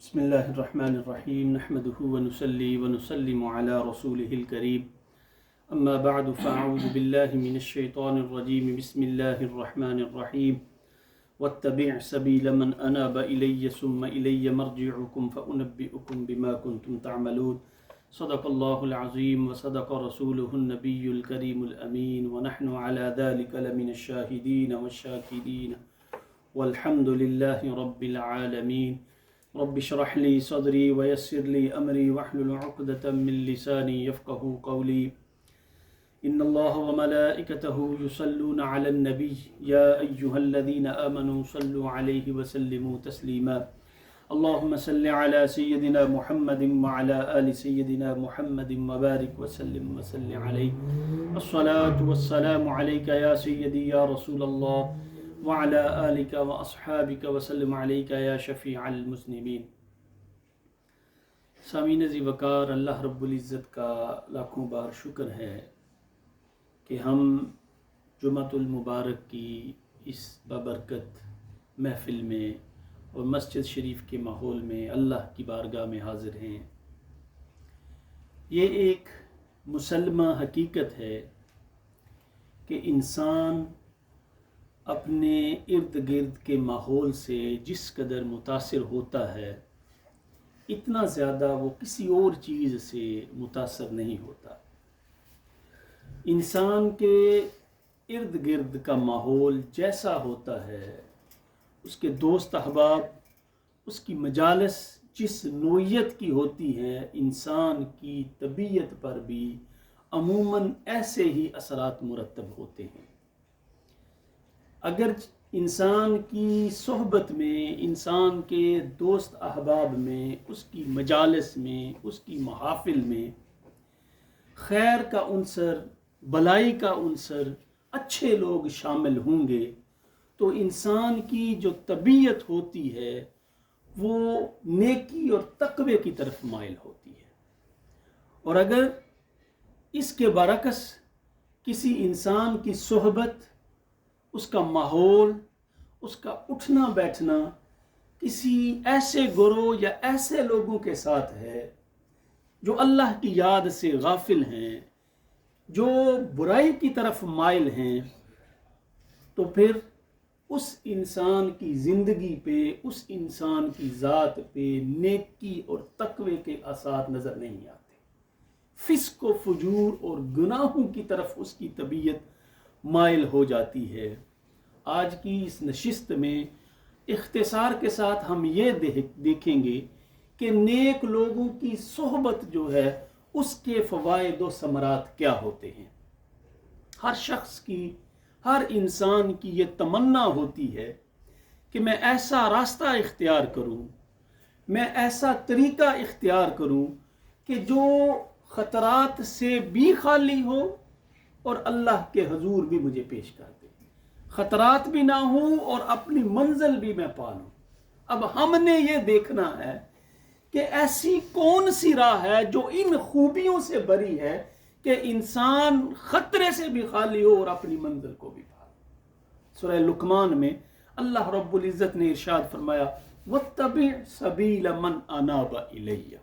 بسم اللہ الرحمن الرحیم نحمده ونصلي ونسلم على رسوله الكريم اما بعد فاعوذ باللہ من الشیطان الرجیم بسم اللہ الرحمن الرحیم واتبع سبیل من اناب الی ثم الی مرجعکم فانبئکم بما کنتم تعملون صدق اللہ العظیم وصدق رسوله النبی الکریم الامین ونحن على ذلك لمن الشاہدین والشاکرین والحمد للہ رب العالمین رب اشرح لي صدري ويسر لي أمري واحلل عقدة من لساني يفقهوا قولي إن الله وملائكته يصلون على النبي يا أيها الذين آمنوا صلوا عليه وسلموا تسليما اللهم صل على سيدنا محمد وعلى آل سيدنا محمد وبارك وسلم وسل عليه الصلاة والسلام عليك يا سيدي يا رسول الله وعلى آلك وأصحابك وسلم عليك يا شفيع المذنبين۔ سامعین ذی وقار، اللہ رب العزت کا لاکھوں بار شکر ہے کہ ہم جمعۃ المبارک کی اس بابرکت محفل میں اور مسجد شریف کے ماحول میں اللہ کی بارگاہ میں حاضر ہیں۔ یہ ایک مسلمہ حقیقت ہے کہ انسان اپنے ارد گرد کے ماحول سے جس قدر متاثر ہوتا ہے اتنا زیادہ وہ کسی اور چیز سے متاثر نہیں ہوتا۔ انسان کے ارد گرد کا ماحول جیسا ہوتا ہے، اس کے دوست احباب، اس کی مجالس جس نوعیت کی ہوتی ہے، انسان کی طبیعت پر بھی عموماً ایسے ہی اثرات مرتب ہوتے ہیں۔ اگر انسان کی صحبت میں، انسان کے دوست احباب میں، اس کی مجالس میں، اس کی محافل میں خیر کا عنصر، بلائی کا عنصر، اچھے لوگ شامل ہوں گے تو انسان کی جو طبیعت ہوتی ہے وہ نیکی اور تقوی کی طرف مائل ہوتی ہے۔ اور اگر اس کے برعکس کسی انسان کی صحبت، اس کا ماحول، اس کا اٹھنا بیٹھنا کسی ایسے گروہ یا ایسے لوگوں کے ساتھ ہے جو اللہ کی یاد سے غافل ہیں، جو برائی کی طرف مائل ہیں، تو پھر اس انسان کی زندگی پہ، اس انسان کی ذات پہ نیکی اور تقوی کے آثار نظر نہیں آتے۔ فسق و فجور اور گناہوں کی طرف اس کی طبیعت مائل ہو جاتی ہے۔ آج کی اس نشست میں اختصار کے ساتھ ہم یہ دیکھیں گے کہ نیک لوگوں کی صحبت جو ہے اس کے فوائد و ثمرات کیا ہوتے ہیں۔ ہر شخص کی، ہر انسان کی یہ تمنا ہوتی ہے کہ میں ایسا راستہ اختیار کروں، میں ایسا طریقہ اختیار کروں کہ جو خطرات سے بھی خالی ہو اور اللہ کے حضور بھی مجھے پیش کر دے، خطرات بھی نہ ہوں اور اپنی منزل بھی میں پا لوں۔ اب ہم نے یہ دیکھنا ہے کہ ایسی کون سی راہ ہے جو ان خوبیوں سے بری ہے کہ انسان خطرے سے بھی خالی ہو اور اپنی منزل کو بھی پا لے۔ سورہ لقمان میں اللہ رب العزت نے ارشاد فرمایا وَاتَّبِعْ سَبِيلَ مَنْ أَنَابَ إِلَيَّ۔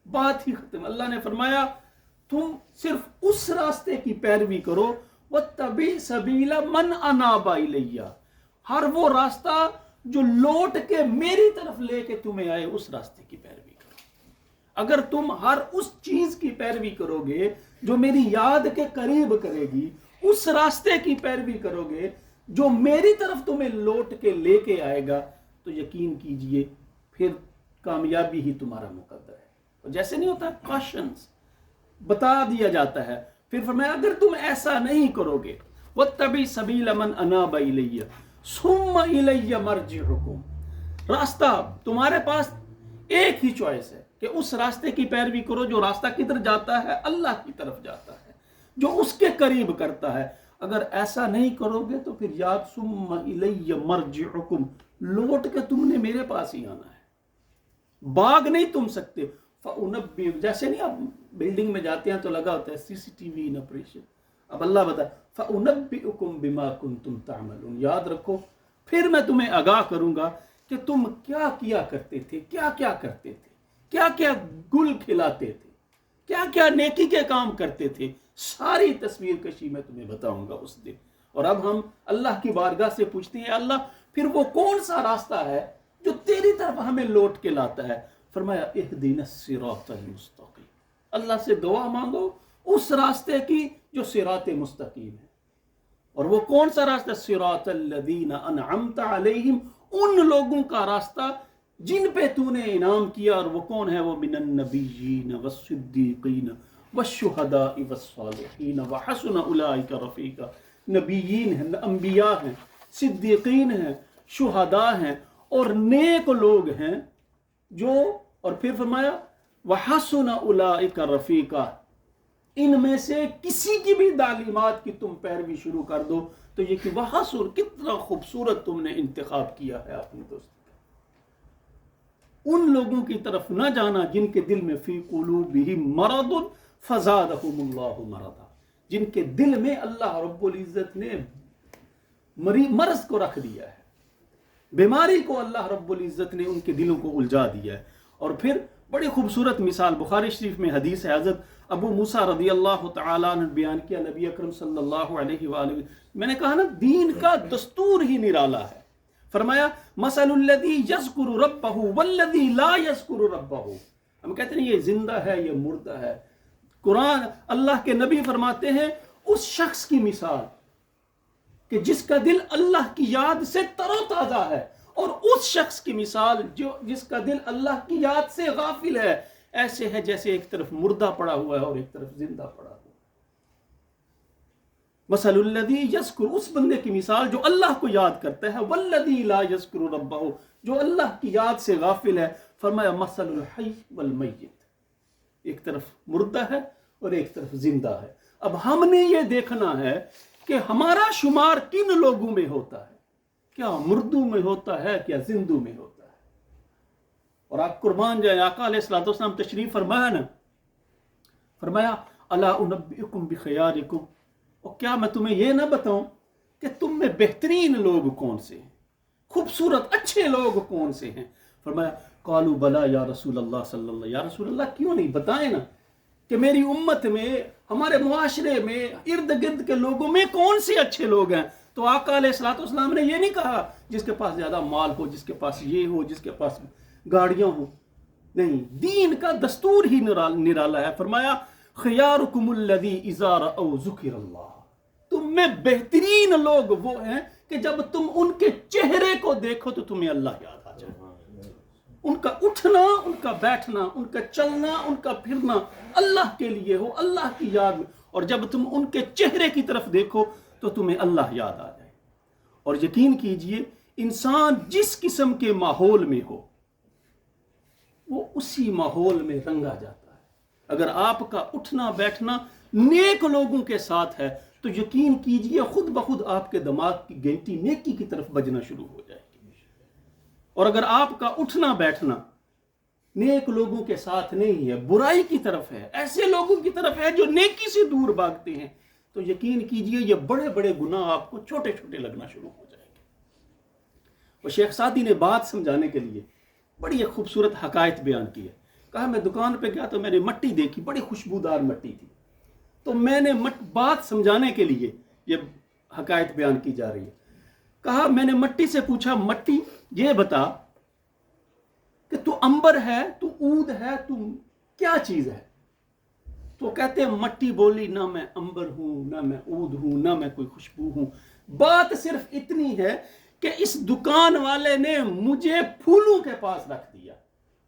بات ہی ختم۔ اللہ نے فرمایا تم صرف اس راستے کی پیروی کرو، وَاتَّبِعْ سَبِيلَ مَنْ أَنَابَ إِلَيَّ، ہر وہ راستہ جو لوٹ کے میری طرف لے کے تمہیں آئے، اس راستے کی پیروی کرو۔ اگر تم ہر اس چیز کی پیروی کرو گے جو میری یاد کے قریب کرے گی، اس راستے کی پیروی کرو گے جو میری طرف تمہیں لوٹ کے لے کے آئے گا، تو یقین کیجئے پھر کامیابی ہی تمہارا مقدر ہے۔ اور جیسے نہیں ہوتا، کاشنز بتا دیا جاتا ہے، پھر فرمایا اگر تم ایسا نہیں کرو گے وَاتَّبِعْ سَبِيلَ مَنْ أَنَابَ إِلَيَّ ثُمَّ إِلَيَّ مَرْجِعُكُمْ، راستہ تمہارے پاس ایک ہی چوائس ہے کہ اس راستے کی پیروی کرو جو راستہ کدھر جاتا ہے، اللہ کی طرف جاتا ہے، جو اس کے قریب کرتا ہے۔ اگر ایسا نہیں کرو گے تو پھر یاد ثُمَّ إِلَيَّ مَرْجِعُكُمْ، لوٹ کے تم نے میرے پاس ہی آنا ہے، بھاگ نہیں تم سکتے۔ فَأُنَبِّئُكُمْ، جیسے نہیں آپ بلڈنگ میں جاتے ہیں تو لگا ہوتا ہے CCTV ان آپریشن، اب اللہ بتا فَأُنَبِّئُكُمْ بِمَا كُنْتُمْ تَعْمَلُونَ، یاد رکھو پھر میں تمہیں آگاہ کروں گا کہ تم کیا کیا کرتے تھے، کیا کیا کرتے تھے، کیا کیا گل کھلاتے تھے، کیا کیا نیکی کے کام کرتے تھے، ساری تصویر کشی میں تمہیں بتاؤں گا اس دن۔ اور اب ہم اللہ کی بارگاہ سے پوچھتے ہیں اللہ پھر وہ کون سا راستہ ہے جو تیری طرف ہمیں لوٹ کے لاتا ہے؟ فرمایا اہدنا الصراط المستقیم، اللہ سے دعا مانگو اس راستے کی جو صراط مستقیم ہے۔ اور وہ کون سا راستہ؟ صراط الذین انعمت علیہم، ان لوگوں کا راستہ جن پہ تو نے انعام کیا، اور وہ کون ہے؟ وہ من النبیین والصدیقین والشہداء والصالحین وحسن اولئک رفیقا، نبیین ہیں، انبیاء ہیں، صدیقین ہیں، شہداء ہیں اور نیک لوگ ہیں جو، اور پھر فرمایا وحسن اولئک رفیقا، ان میں سے کسی کی بھی تعلیمات کی تم پیروی شروع کر دو تو یہ کہ وحسن، کتنا خوبصورت تم نے انتخاب کیا ہے اپنی دوست۔ ان لوگوں کی طرف نہ جانا جن کے دل میں فی قلوبہم مرض فزادہم اللہ مرضا، جن کے دل میں اللہ رب العزت نے مرض کو رکھ دیا ہے، بیماری کو اللہ رب العزت نے ان کے دلوں کو الجھا دیا ہے۔ اور پھر بڑی خوبصورت مثال بخاری شریف میں حدیث ہے، حضرت ابو موسیٰ رضی اللہ تعالیٰ نے بیان کیا، نبی اکرم صلی اللہ علیہ وآلہ، میں نے کہا نا دین کا دستور ہی نرالا ہے۔ فرمایا مثل الذی یذکر ربہ والذی لا یذکر ربہ، ہم کہتے ہیں یہ زندہ ہے یہ مردہ ہے، قرآن اللہ کے نبی فرماتے ہیں اس شخص کی مثال کہ جس کا دل اللہ کی یاد سے تر و تازہ ہے، اور اس شخص کی مثال جس کا دل اللہ کی یاد سے غافل ہے، ایسے ہے جیسے ایک طرف مردہ پڑا ہوا ہے اور ایک طرف زندہ پڑا ہوا ہے۔ مثل الذی یذکر، اس بندے کی مثال جو اللہ کو یاد کرتا ہے، والذی لا یذکر ربہ، جو اللہ کی یاد سے غافل ہے۔ فرمایا مثل الحی والمیت، ایک طرف مردہ ہے اور ایک طرف زندہ ہے۔ اب ہم نے یہ دیکھنا ہے کہ ہمارا شمار کن لوگوں میں ہوتا ہے، کیا مردوں میں ہوتا ہے کیا زندوں میں ہوتا ہے؟ اور آپ قربان جائیں، آقا علیہ الصلوۃ والسلام تشریف فرمایا نا، فرمایا الا انبئکم بخیارکم، اور کیا میں تمہیں یہ نہ بتاؤں کہ تم میں بہترین لوگ کون سے ہیں، خوبصورت اچھے لوگ کون سے ہیں؟ فرمایا قالوا بلا یا رسول اللہ صلی اللہ، یا رسول اللہ کیوں نہیں، بتائیں نا کہ میری امت میں، ہمارے معاشرے میں، ارد گرد کے لوگوں میں کون سے اچھے لوگ ہیں؟ تو آقا علیہ الصلوۃ والسلام نے یہ نہیں کہا جس کے پاس زیادہ مال ہو، جس کے پاس یہ ہو، جس کے پاس گاڑیاں ہوں، نہیں، دین کا دستور ہی نرالا ہے۔ فرمایا خیارکم الذی اذا رأوا ذکر اللہ، تم میں بہترین لوگ وہ ہیں کہ جب تم ان کے چہرے کو دیکھو تو تمہیں اللہ یاد آ جائے، ان کا اٹھنا، ان کا بیٹھنا، ان کا چلنا، ان کا پھرنا اللہ کے لیے ہو، اللہ کی یاد میں، اور جب تم ان کے چہرے کی طرف دیکھو تو تمہیں اللہ یاد آ جائے۔ اور یقین کیجئے انسان جس قسم کے ماحول میں ہو وہ اسی ماحول میں رنگا جاتا ہے۔ اگر آپ کا اٹھنا بیٹھنا نیک لوگوں کے ساتھ ہے تو یقین کیجئے خود بخود آپ کے دماغ کی گھنٹی نیکی کی طرف بجنا شروع ہو جائے گی۔ اور اگر آپ کا اٹھنا بیٹھنا نیک لوگوں کے ساتھ نہیں ہے، برائی کی طرف ہے، ایسے لوگوں کی طرف ہے جو نیکی سے دور بھاگتے ہیں، تو یقین کیجئے یہ بڑے بڑے گناہ آپ کو چھوٹے چھوٹے لگنا شروع ہو جائیں گے۔ اور شیخ سعدی نے بات سمجھانے کے لیے بڑی ایک خوبصورت حکایت بیان کی ہے۔ کہا میں دکان پہ گیا تو میں نے مٹی دیکھی، بڑی خوشبودار مٹی تھی، تو میں نے بات سمجھانے کے لیے یہ حکایت بیان کی جا رہی ہے۔ کہا میں نے مٹی سے پوچھا مٹی یہ بتا کہ تو عنبر ہے، تو عود ہے، تو کیا چیز ہے؟ تو کہتے ہیں مٹی بولی نہ میں عنبر ہوں، نہ میں عود ہوں، نہ میں کوئی خوشبو ہوں، بات صرف اتنی ہے کہ اس دکان والے نے مجھے پھولوں کے پاس رکھ دیا،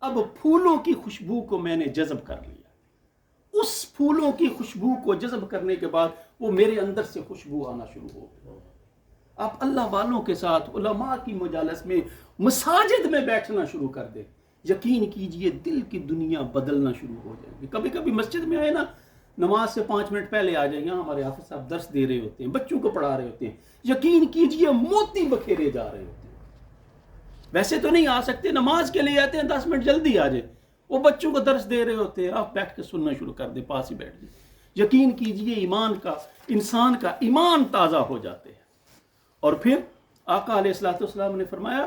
اب پھولوں کی خوشبو کو میں نے جذب کر لیا، اس پھولوں کی خوشبو کو جذب کرنے کے بعد وہ میرے اندر سے خوشبو آنا شروع ہو گئی۔ آپ اللہ والوں کے ساتھ علماء کی مجالس میں مساجد میں بیٹھنا شروع کر دیں، یقین کیجئے دل کی دنیا بدلنا شروع ہو جائے گی۔ کبھی کبھی مسجد میں آئے نا، نماز سے 5 منٹ پہلے آ جائیں، یہاں ہمارے حافظ صاحب درس دے رہے ہوتے ہیں، بچوں کو پڑھا رہے ہوتے ہیں، یقین کیجئے موتی بکھیرے جا رہے ہوتے ہیں۔ ویسے تو نہیں آ سکتے، نماز کے لیے آتے ہیں 10 منٹ جلدی آ جائے، وہ بچوں کو درس دے رہے ہوتے ہیں، آپ بیٹھ کے سننا شروع کر دیں، پاس ہی بیٹھ جائیں، یقین کیجئے انسان کا ایمان تازہ ہو جاتے ہیں۔ اور پھر آقا علیہ الصلوۃ والسلام نے فرمایا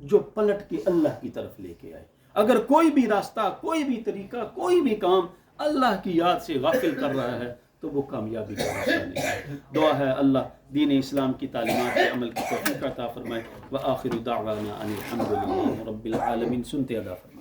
جو پلٹ کے اللہ کی طرف لے کے آئے. اگر کوئی بھی راستہ، کوئی بھی طریقہ، کوئی بھی کام اللہ کی یاد سے غافل کر رہا ہے تو وہ کامیابی کا راستہ نہیں ہے. دعا ہے اللہ دین اسلام کی تعلیمات کے عمل کی توفیق عطا فرمائے. وآخر دعوانا ان الحمد للہ رب العالمین. سنتے ادا فرمائے.